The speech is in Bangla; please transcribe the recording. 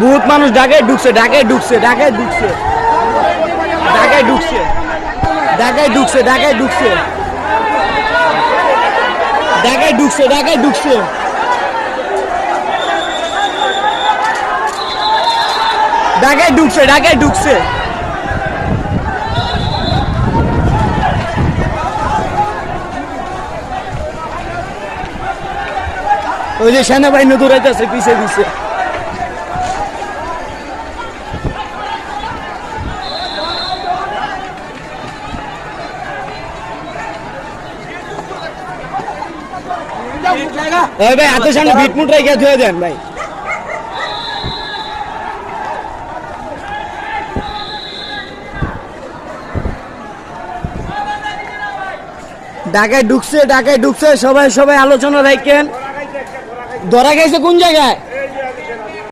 বহুত মানুষ ঢাকায় ঢুকছে, ঢাকায় ঢুকছে, ঢাকায় ঢুকছে, ঢাকায় ঢুকছে, ঢাকায় ঢুকছে, ঢাকায় ঢুকছে, ঢাকায় ঢুকছে, ঢাকায় ঢুকছে, ঢাকায় ঢুকছে, ঢাকায় ঢুকছে। ওই যে সেনাবাহিনী দৌড়াইতেছে পিছিয়ে পিছিয়ে। ভাই হাতের সামনে বিটমুট রেখে ধুয়ে দেন ভাই। ঢাকায় ঢুকছে, ঢাকায় ঢুকছে, সবাই সবাই আলোচনা রাখেন। ধরা গেছে কোন জায়গায়?